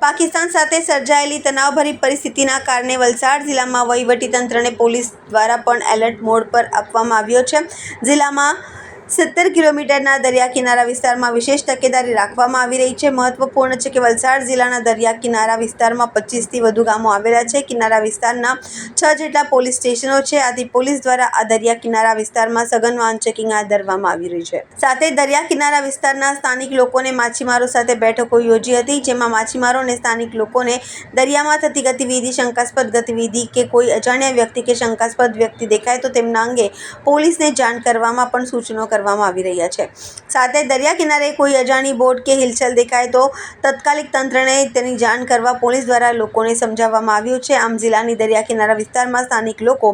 પાકિસ્તાન સાથે સર્જાયેલી તણાવભરી પરિસ્થિતિના કારણે વલસાડ જિલ્લામાં વહીવટીતંત્રને પોલીસ દ્વારા પણ એલર્ટ મોડ પર આપવામાં આવ્યો છે। જિલ્લામાં 70 કિલોમીટરના દરિયા કિનારા વિસ્તારમાં વિશેષ તકેદારી રાખવામાં આવી રહી છે। મહત્વપૂર્ણ છે કે વલસાડ જિલ્લાના દરિયા કિનારા વિસ્તારમાં 25થી વધુ ગામો આવેલા છે। કિનારા વિસ્તારના 6 જેટલા પોલીસ સ્ટેશનો છે। આથી પોલીસ દ્વારા આ દરિયા કિનારા વિસ્તારમાં સઘન વાહન ચેકિંગ હાથ ધરવામાં આવી રહ્યું છે। સાથે દરિયા કિનારા વિસ્તારના સ્થાનિક લોકોને માછીમારો સાથે બેઠકો યોજી હતી, જેમાં માછીમારો અને સ્થાનિક લોકોને દરિયામાં થતી ગતિવિધિ, શંકાસ્પદ ગતિવિધિ કે કોઈ અજાણ્યા વ્યક્તિ કે શંકાસ્પદ વ્યક્તિ દેખાય તો તેમના અંગે પોલીસને જાણ કરવામાં પણ સૂચનો કરવામાં આવી રહ્યા છે। સાથે દરિયા કિનારે કોઈ અજાણી બોટ કે હિલચાલ દેખાય તો તાત્કાલિક તંત્રને તેની જાણ કરવા પોલીસ દ્વારા લોકોને સમજાવવામાં આવ્યું છે। આમ જિલ્લાની દરિયા કિનારા વિસ્તારમાં સ્થાનિક લોકો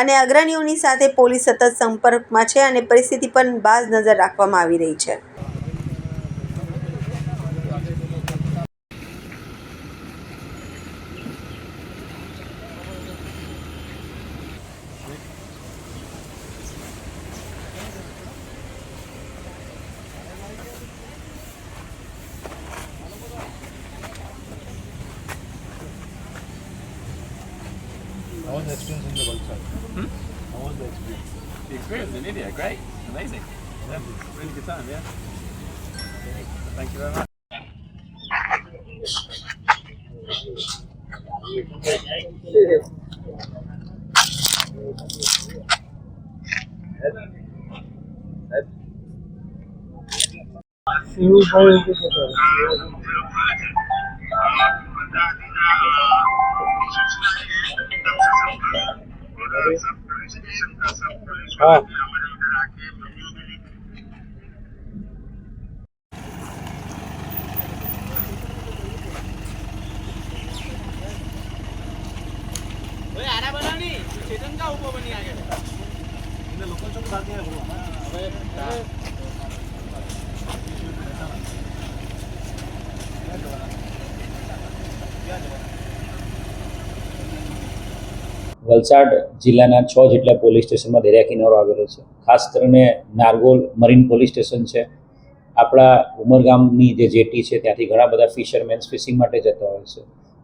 અને અગ્રણીઓની સાથે પોલીસ સતત સંપર્કમાં છે અને પરિસ્થિતિ પર બાજ નજર રાખવામાં આવી રહી છે। How was the experience in the Valsad? How was the experience? The experience in India, great, amazing. Yeah, really good time, yeah. Thank you very much. हाँ વલસાડ જિલ્લાના 6 જેટલા પોલીસ સ્ટેશનમાં દરિયા કિનારો આવેલો છે। ખાસ કરીને નારગોલ મરીન પોલીસ સ્ટેશન છે। આપણા ઉમરગામની જે જેટી છે ત્યાંથી ઘણા બધા ફિશરમેન્સ ફિશિંગ માટે જતા હોય છે।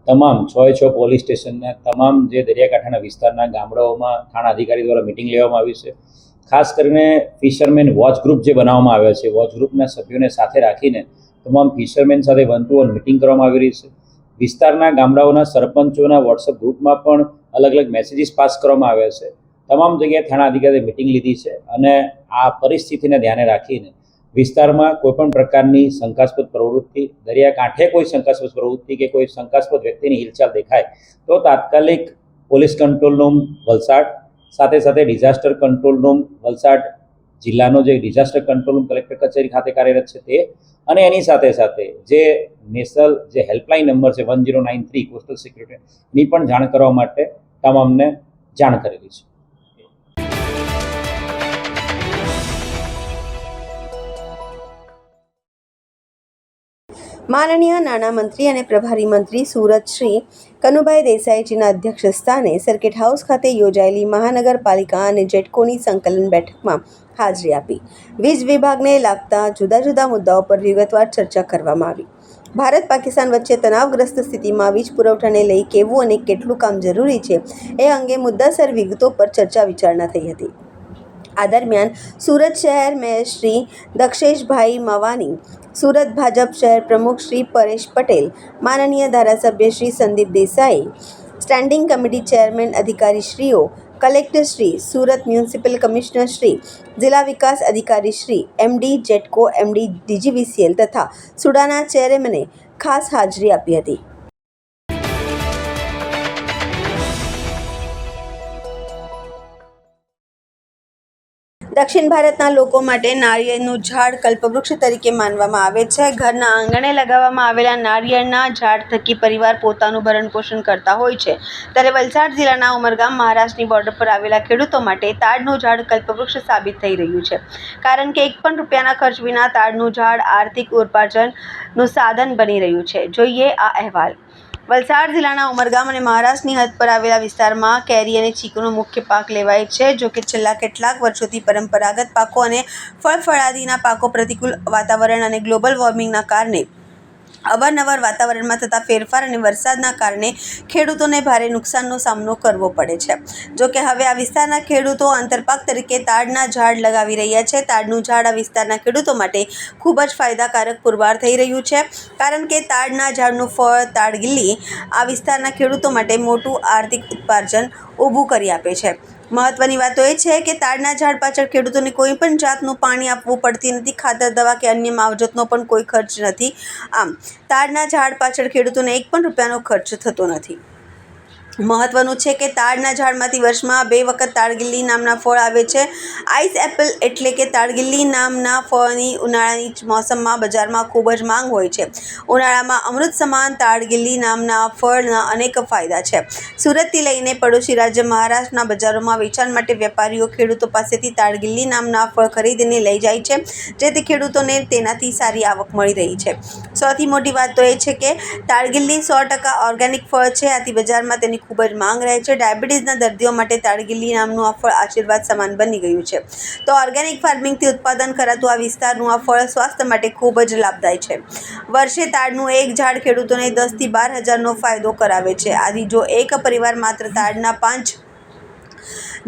તમામ 6 પોલીસ સ્ટેશનના તમામ જે દરિયાકાંઠાના વિસ્તારના ગામડાઓમાં થાણા અધિકારી દ્વારા મિટિંગ લેવામાં આવી છે। ખાસ કરીને ફિશરમેન વોચ ગ્રુપ જે બનાવવામાં આવ્યા છે, વોચ ગ્રુપના સભ્યોને સાથે રાખીને તમામ ફિશરમેન સાથે 1-to-1 મિટિંગ કરવામાં આવી રહી છે। વિસ્તારના ગામડાઓના સરપંચોના વોટ્સઅપ ગ્રુપમાં પણ અલગ અલગ મેસેજીસ પાસ કરવામાં આવ્યા છે। તમામ જગ્યાએ થાણા અધિકારીએ મિટિંગ લીધી છે અને આ પરિસ્થિતિને ધ્યાને રાખીને વિસ્તારમાં કોઈપણ પ્રકારની શંકાસ્પદ પ્રવૃત્તિ, દરિયાકાંઠે કોઈ શંકાસ્પદ પ્રવૃત્તિ કે કોઈ શંકાસ્પદ વ્યક્તિની હિલચાલ દેખાય તો તાત્કાલિક પોલીસ કંટ્રોલ રૂમ વલસાડ સાથે સાથે ડિઝાસ્ટર કંટ્રોલ રૂમ વલસાડ જિલ્લાનો જે ડિઝાસ્ટર કંટ્રોલ રૂમ કલેક્ટર કચેરી ખાતે કાર્યરત છે તે અને એની સાથે સાથે જે નેશનલ જે હેલ્પલાઇન નંબર છે 1093 કોસ્ટલ સિક્યુરિટીની પણ જાણ કરવા માટે તમામને જાણ કરેલી છે। માનનીય નાણામંત્રી અને પ્રભારી મંત્રી સુરત શ્રી કનુભાઈ દેસાઈજીના અધ્યક્ષ સ્થાને સર્કિટ હાઉસ ખાતે યોજાયેલી મહાનગરપાલિકા અને જેટકોની સંકલન બેઠકમાં હાજરી આપી વીજ વિભાગને લાગતા જુદા જુદા મુદ્દાઓ પર વિગતવાર ચર્ચા કરવામાં આવી। ભારત પાકિસ્તાન વચ્ચે તણાવગ્રસ્ત સ્થિતિમાં વીજ પુરવઠાને લઈ કેવું અને કેટલું કામ જરૂરી છે એ અંગે મુદ્દાસર વિગતો પર ચર્ચા વિચારણા થઈ હતી। આ દરમિયાન સુરત શહેર મેયર શ્રી દક્ષેશભાઈ મવાની, સુરત ભાજપ શહેર પ્રમુખ શ્રી પરેશ પટેલ, માનનીય ધારાસભ્ય Shri Sandeep Desai, standing committee chairman અધિકારીશ્રીઓ, collector Shri, Surat municipal commissioner Shri, જિલ્લા વિકાસ અધિકારી Shri, MD GETCO, MD DGVCL તથા સુડાના ચેરમેને ખાસ હાજરી આપી હતી। દક્ષિણ ભારતના લોકો માટે નારિયેળનું ઝાડ કલ્પવૃક્ષ તરીકે માનવામાં આવે છે। ઘરના આંગણે લગાવવામાં આવેલા નારિયેળના ઝાડ થકી પરિવાર પોતાનું ભરણપોષણ કરતા હોય છે, ત્યારે વલસાડ જિલ્લાના ઉમરગામ મહારાષ્ટ્રની બોર્ડર પર આવેલા ખેડૂતો માટે તાડનું ઝાડ કલ્પવૃક્ષ સાબિત થઈ રહ્યું છે, કારણ કે 1 પણ રૂપિયાના ખર્ચ વિના તાડનું ઝાડ આર્થિક ઉપાર્જનનું સાધન બની રહ્યું છે। જોઈએ આ અહેવાલ। વલસાડ જિલ્લાના ઉમરગામ અને મહારાષ્ટ્રની હદ પર આવેલા વિસ્તારમાં કેરી અને ચીકુનો મુખ્ય પાક લેવાય છે। જો કે છેલ્લા કેટલાક વર્ષોથી પરંપરાગત પાકો અને ફળફળાદીના પાકો પ્રતિકૂળ વાતાવરણ અને ગ્લોબલ વોર્મિંગના કારણે અવારનવાર વાતાવરણમાં થતા ફેરફાર અને વરસાદના કારણે ખેડૂતોને ભારે નુકસાનનો સામનો કરવો પડે છે. જોકે હવે આ વિસ્તારના ખેડૂતો આંતરપાક તરીકે તાડના ઝાડ લગાવી રહ્યા છે. તાડનું ઝાડ આ વિસ્તારના ખેડૂતો માટે ખૂબ જ ફાયદાકારક પુરવાર થઈ રહ્યું છે, કારણ કે તાડના ઝાડનું ફળ તાડગીલી આ વિસ્તારના ખેડૂતો માટે મોટું આર્થિક ઉપાર્જન ઊભું કરી આપે છે. મહત્વની વાત તો એ છે કે તાડના ઝાડ પાછળ ખેડૂતોને કોઈ પણ જાતનું પાણી આપવું પડતી નથી, ખાતર, દવા કે અન્ય માવજતનો પણ કોઈ ખર્ચ નથી. આમ તાડના ઝાડ પાછળ ખેડૂતોને એક પણ રૂપિયાનો ખર્ચ થતો નથી. મહત્વનું છે કે તાડના ઝાડમાંથી વર્ષમાં 2 વખત તાડગીલી નામના ફળ આવે છે. આઈસ એપલ એટલે કે તાડગીલી નામના ફળની ઉનાળાની મોસમમાં બજારમાં ખૂબ જ માંગ હોય છે. ઉનાળામાં અમૃત સમાન તાડગીલી નામના ફળના અનેક ફાયદા છે. સુરતથી લઈને પડોશી રાજ્ય મહારાષ્ટ્રના બજારોમાં વેચાણ માટે વેપારીઓ ખેડૂતો પાસેથી તાડગીલી નામના ફળ ખરીદીને લઈ જાય છે, જેથી ખેડૂતોને તેનાથી સારી આવક મળી રહી છે. સૌથી મોટી વાત તો એ છે કે તાડગીલી 100% ઓર્ગેનિક ફળ છે, આથી બજારમાં તેની ખૂબ જ માંગ રહે છે. ડાયાબિટીસના દર્દીઓ માટે તાડગીલી નામનું આ ફળ આશીર્વાદ સમાન બની ગયું છે. તો ઓર્ગેનિક ફાર્મિંગથી ઉત્પાદન કરાતું આ વિસ્તારનું આ ફળ સ્વાસ્થ્ય માટે ખૂબ જ લાભદાયી છે. વર્ષે તાડનું એક ઝાડ ખેડૂતોને 10 થી 12 હજારનો ફાયદો કરાવે છે. આથી જો એક પરિવાર માત્ર તાડના 5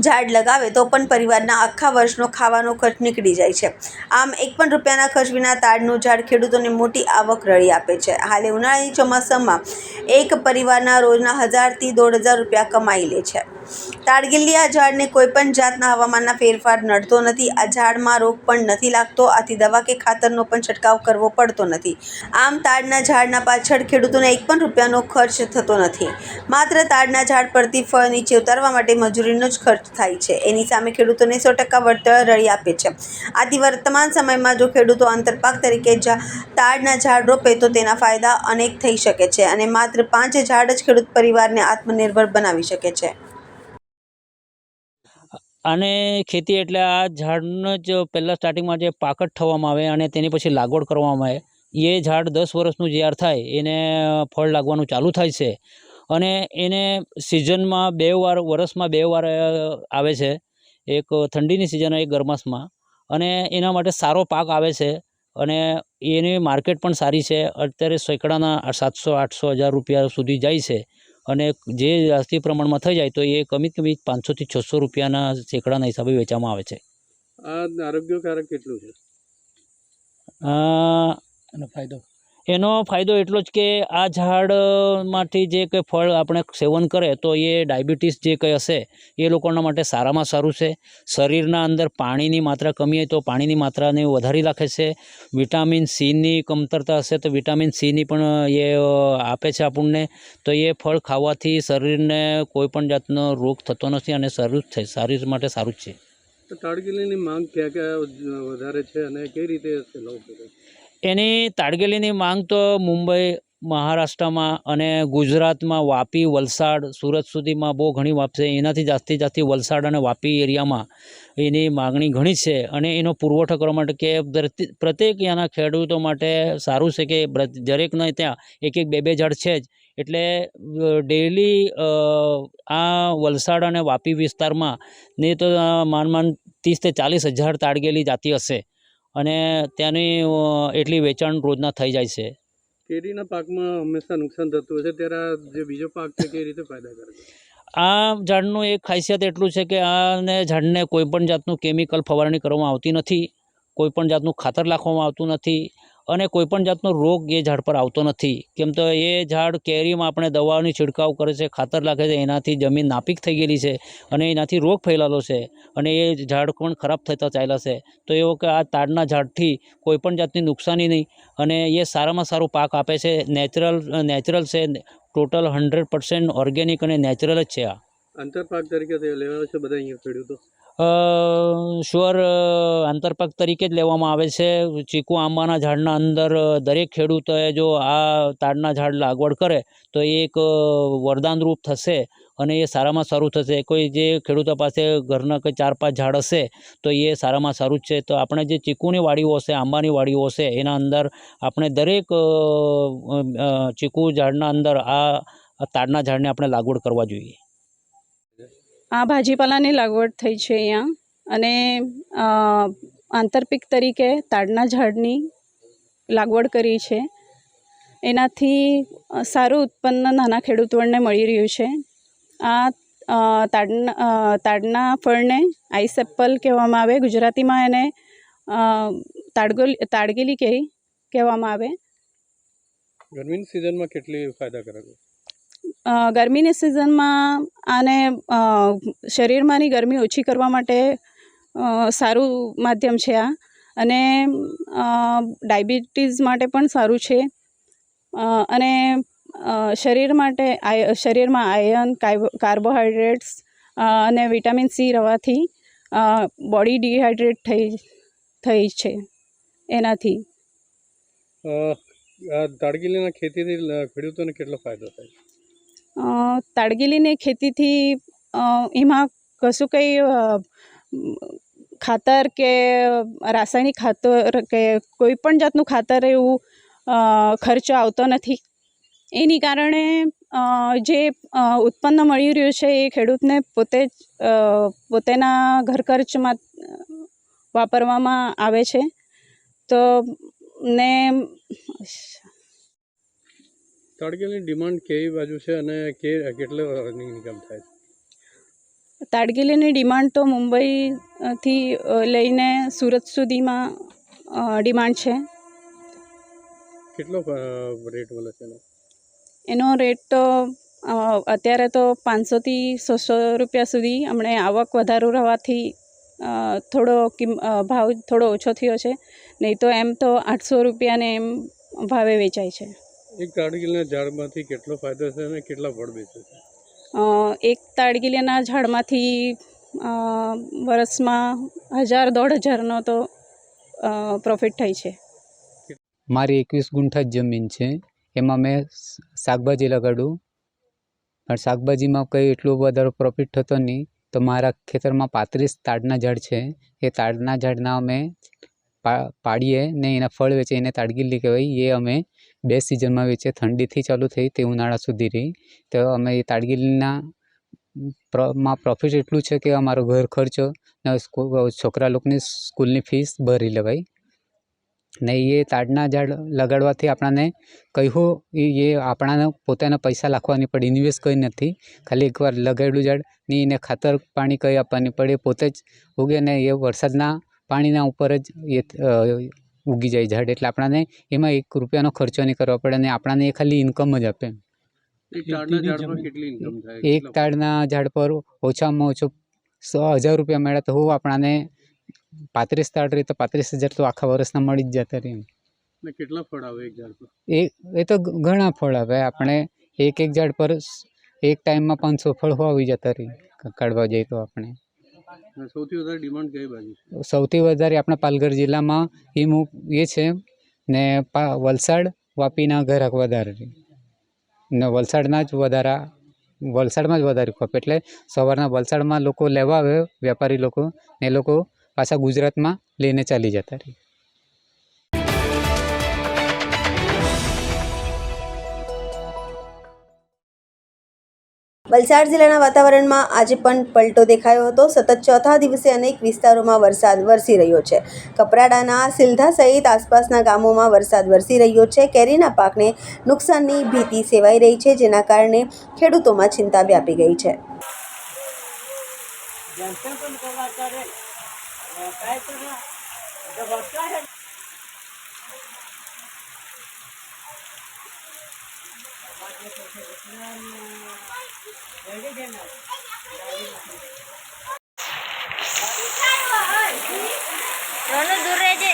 ઝાડ લગાવે તો પણ પરિવારના આખા વર્ષનો ખાવાનો ખર્ચ નીકળી જાય છે. આમ એક પણ રૂપિયાના ખર્ચ વિના તાડનું ઝાડ ખેડૂતોને મોટી આવક રળી આપે છે. હાલે ઉનાળાની ચોમાસામાં એક પરિવારના રોજના 1000 થી 1500 રૂપિયા કમાઈ લે છે. તાડગીલી આ ઝાડને કોઈ પણ જાતના હવામાનના ફેરફાર નડતો નથી. આ ઝાડમાં રોગ પણ નથી લાગતો, આથી દવા કે ખાતરનો પણ છંટકાવ કરવો પડતો નથી. આમ તાડના ઝાડના પાછળ ખેડૂતોને એક પણ રૂપિયાનો ખર્ચ થતો નથી. માત્ર તાડના ઝાડ પરથી ફળ નીચે ઉતારવા માટે મજૂરીનો જ ખર્ચ થાય છે. એની સામે ખેડૂતોને 100% વળતર રળી આપે છે. આથી વર્તમાન સમયમાં જો ખેડૂતો આંતરપાક તરીકે તાડના ઝાડ રોપે તો તેના ફાયદા અનેક થઈ શકે છે અને માત્ર 5 ઝાડ જ ખેડૂત પરિવારને આત્મનિર્ભર બનાવી શકે છે. આને ખેતી એટલે આ ઝાડનો જ પહેલાં સ્ટાર્ટિંગમાં જે પાકટ થવામાં આવે અને તેની પછી લાગવડ કરવામાં આવે. એ ઝાડ 10 વર્ષનું જ્યાર થાય એને ફળ લાગવાનું ચાલુ થાય છે અને એને સિઝનમાં 2 વાર, વર્ષમાં 2 વાર આવે છે. એક ઠંડીની સિઝન, એક ગરમાસમાં, અને એના માટે સારો પાક આવે છે અને એની માર્કેટ પણ સારી છે. અત્યારે સેંકડાના 700-800 હજાર રૂપિયા સુધી જાય છે અને જે જાસ્તી પ્રમાણમાં થઈ જાય તો એ કમી 500 થી 600 રૂપિયાના સેંકડાના હિસાબે વેચવામાં આવે છે. આ આરોગ્યકારક કેટલું છે? એનો ફાયદો એટલો જ કે આ ઝાડમાંથી જે કંઈ ફળ આપણે સેવન કરે તો એ ડાયાબિટીસ જે કંઈ હશે એ લોકોના માટે સારામાં સારું છે. શરીરના અંદર પાણીની માત્રા કમી હોય તો પાણીની માત્રાને વધારી રાખે છે. વિટામિન સીની કમતરતા હશે તો વિટામિન સીની પણ એ આપે છે આપણને. તો એ ફળ ખાવાથી શરીરને કોઈ પણ જાતનો રોગ થતો નથી અને શરીર માટે સારું જ છે. તો તાડગીલીની માંગ ક્યાં વધારે છે અને કઈ રીતે ફેલાવ કરે? એની તાડગીલીની માંગ તો મુંબઈ, મહારાષ્ટ્રમાં અને ગુજરાતમાં વાપી, વલસાડ, સુરત સુધીમાં બહુ ઘણી વાપશે. એનાથી જાસ્તી વલસાડ અને વાપી એરિયામાં એની માગણી ઘણી છે અને એનો પુરવઠો કરવા માટે કે પ્રત્યેક ત્યાંના ખેડૂતો માટે સારું છે કે દરેકને ત્યાં 1-2 ઝાડ છે જ. એટલે ડેઈલી આ વલસાડ અને વાપી વિસ્તારમાં ને તો માંડ 30 થી 40 હજાર તાડગીલી જાતી હશે અને ત્યાંની એટલી વેચાણ રોજના થઈ જાય છે. કેરીના પાકમાં હંમેશા નુકસાન થતું હશે, ત્યારે જે બીજો પાક છે કઈ રીતે ફાયદાકારક? આ ઝાડનું એક ખાસિયત એટલું છે કે આને ઝાડને કોઈ પણ જાતનું કેમિકલ ફવારણી કરવામાં આવતી નથી, કોઈ પણ જાતનું ખાતર નાખવામાં આવતું નથી અને કોઈ પણ જાતનો રોગ એ ઝાડ પર આવતો નથી. કેમ તો એ ઝાડ કેરીમાં આપણે દવાની છિડકાવ કરે છે, ખાતર નાખે છે, એનાથી જમીન નાપીક થઈ ગયેલી છે અને એનાથી રોગ ફેલાયેલો છે અને એ ઝાડ પણ ખરાબ થતા ચાલ્યા છે. તો એવો કે આ તાડના ઝાડથી કોઈ પણ જાતની નુકસાની નહીં અને એ સારામાં સારું પાક આપે છે. નેચરલ છે, ટોટલ 100% ઓર્ગેનિક અને નેચરલ જ છે. આ આંતરપાક તરીકે લેવા છે બધા અહીંયા ખેડૂતો? શ્યોર આંતરપાક તરીકે જ લેવામાં આવે છે. ચીકુ આંબાના ઝાડના અંદર દરેક ખેડૂતોએ જો આ તાડના ઝાડ લાગવડ કરે તો એ એક વરદાનરૂપ થશે અને એ સારામાં સારું થશે. કોઈ જે ખેડૂતો પાસે ઘરના કોઈ 4-5 ઝાડ હશે તો એ સારામાં સારું જ છે. તો આપણે જે ચીકુની વાડીઓ હશે, આંબાની વાડીઓ હશે, એના અંદર આપણે દરેક ચીકુ ઝાડના અંદર આ તાડના ઝાડને આપણે લાગવડ કરવા જોઈએ. આ ભાજીપાલાની લાગવડ થઈ છે અહીંયા અને આંતરપીક તરીકે તાડના ઝાડની લાગવડ કરી છે. એનાથી સારું ઉત્પન્ન નાના ખેડૂતોને મળી રહ્યું છે. આ તાડના ફળને આઈસ એપલ કહેવામાં આવે, ગુજરાતીમાં એને તાડગીલી કેરી કહેવામાં આવે. ગરમીની સિઝનમાં કેટલી ફાયદાકારક? ગરમીની સિઝનમાં આને શરીરમાંની ગરમી ઓછી કરવા માટે સારું માધ્યમ છે આ, અને ડાયાબિટીસ માટે પણ સારું છે. અને શરીરમાં આયર્ન, કાર્બોહાઈડ્રેટ્સ અને વિટામિન સી રહેવાથી બોડી ડિહાઈડ્રેટ થઈ છે એનાથી. તાડગીલીના ખેતીથી ખેડૂતોને કેટલો ફાયદો થાય? તાડગીલીની ખેતીથી એમાં કશું કંઈ ખાતર કે રાસાયણિક ખાતર કે કોઈ પણ જાતનું ખાતર એવું ખર્ચો આવતો નથી. એની કારણે જે ઉત્પન્ન મળી રહ્યું છે એ ખેડૂતને પોતાના ઘર ખર્ચમાં વાપરવામાં આવે છે. તો ને તાડગીલીની ડિમાન્ડ કેવી બાજુ છે અને કેટલો ઇન્કમ થાય છે? તાડગીલીની ડિમાન્ડ તો મુંબઈથી લઈને સુરત સુધીમાં ડિમાન્ડ છે. કેટલો રેટ મળે છે એનો રેટ તો અત્યારે તો 500થી 600 રૂપિયા સુધી. હમણાં આવક વધારો રહેવાથી ભાવ થોડો ઓછો થયો છે, નહીં તો એમ તો 800 રૂપિયાને એમ ભાવે વેચાય છે. એક તાડગીલીના ઝાડમાંથી કેટલો ફાયદો છે અને કેટલા ફળ બેચે છે? એક તાડગીલીના ઝાડમાંથી વર્ષમાં 1000-1500નો તો પ્રોફિટ થાય છે. મારી 21 ગુંઠા જ જમીન છે. એમાં મેં શાકભાજી લગાડું, પણ શાકભાજીમાં કંઈ એટલો વધારે પ્રોફિટ થતો નહીં. તો મારા ખેતરમાં 35 તાડના ઝાડ છે. એ તાડના ઝાડના અમે પાડીએ ને એના ફળ વેચે, એને તાડગીલી કહેવાય. એ અમે 2 સિઝનમાં વેચે, ઠંડીથી ચાલુ થઈ તે ઉનાળા સુધી રહી. તો અમે એ તાડગીલીના માં પ્રોફિટ એટલું છે કે અમારો ઘર ખર્ચો ને છોકરા લોકોની સ્કૂલની ફીસ ભરી લેવાય. ને એ તાડના ઝાડ લગાડવાથી આપણને કહ્યું એ આપણાને પોતાના પૈસા નાખવાની પડે, ઇન્વેસ્ટ કંઈ નથી. ખાલી એકવાર લગાડ્યું ઝાડ ને એને ખાતર પાણી કંઈ આપવાની પડે, પોતે જ ઉગે ને એ વરસાદના પાણીના ઉપર જ એ ઉગી જાય ઝાડ. એટલે આપણને એમાં 1 રૂપિયાનો ખર્ચો નહીં કરવો પડે ને આપણને એ ખાલી ઇન્કમ જ આપે. એક તાડના ઝાડમાં કેટલી ઇન્કમ થાય? એક તાડના ઝાડ પર ઓછામાં ઓછું 1000 રૂપિયા મળે તો આપણને 35 તાડ રહી તો 35,000 તો આખા વર્ષના મળી જ જતા રહે. કેટલા ફળ આવે એક ઝાડ પર? એ તો ઘણા ફળ આવે. આપણે એક ઝાડ પર એક ટાઈમમાં 500 ફળ આવી જતા રહે કાઢવા જઈએ તો. આપણે સૌથી વધારે ડિમાન્ડ કઈ બાજુ છે? સૌથી વધારે આપણા પાલઘર જિલ્લામાં એ છે ને વલસાડ, વાપીના ગ્રાહક વધારે રહે ને વલસાડમાં જ વધારે ખપ. એટલે સવારના વલસાડમાં લોકો લેવા આવે, વેપારી લોકો, એ લોકો પાછા ગુજરાતમાં લઈને ચાલી જતા રહે. વલસાડ જિલ્લાના વાતાવરણમાં આજે પણ પલટો દેખાયો હતો. સતત ચોથા દિવસે અનેક વિસ્તારોમાં વરસાદ વરસી રહ્યો છે. કપરાડાના સિલધા સહિત આસપાસના ગામોમાં વરસાદ વરસી રહ્યો છે. કેરીના પાકને નુકસાનની ભીતિ સેવાઈ રહી છે, જેના કારણે ખેડૂતોમાં ચિંતા વ્યાપી ગઈ છે. દૂર રહેજે.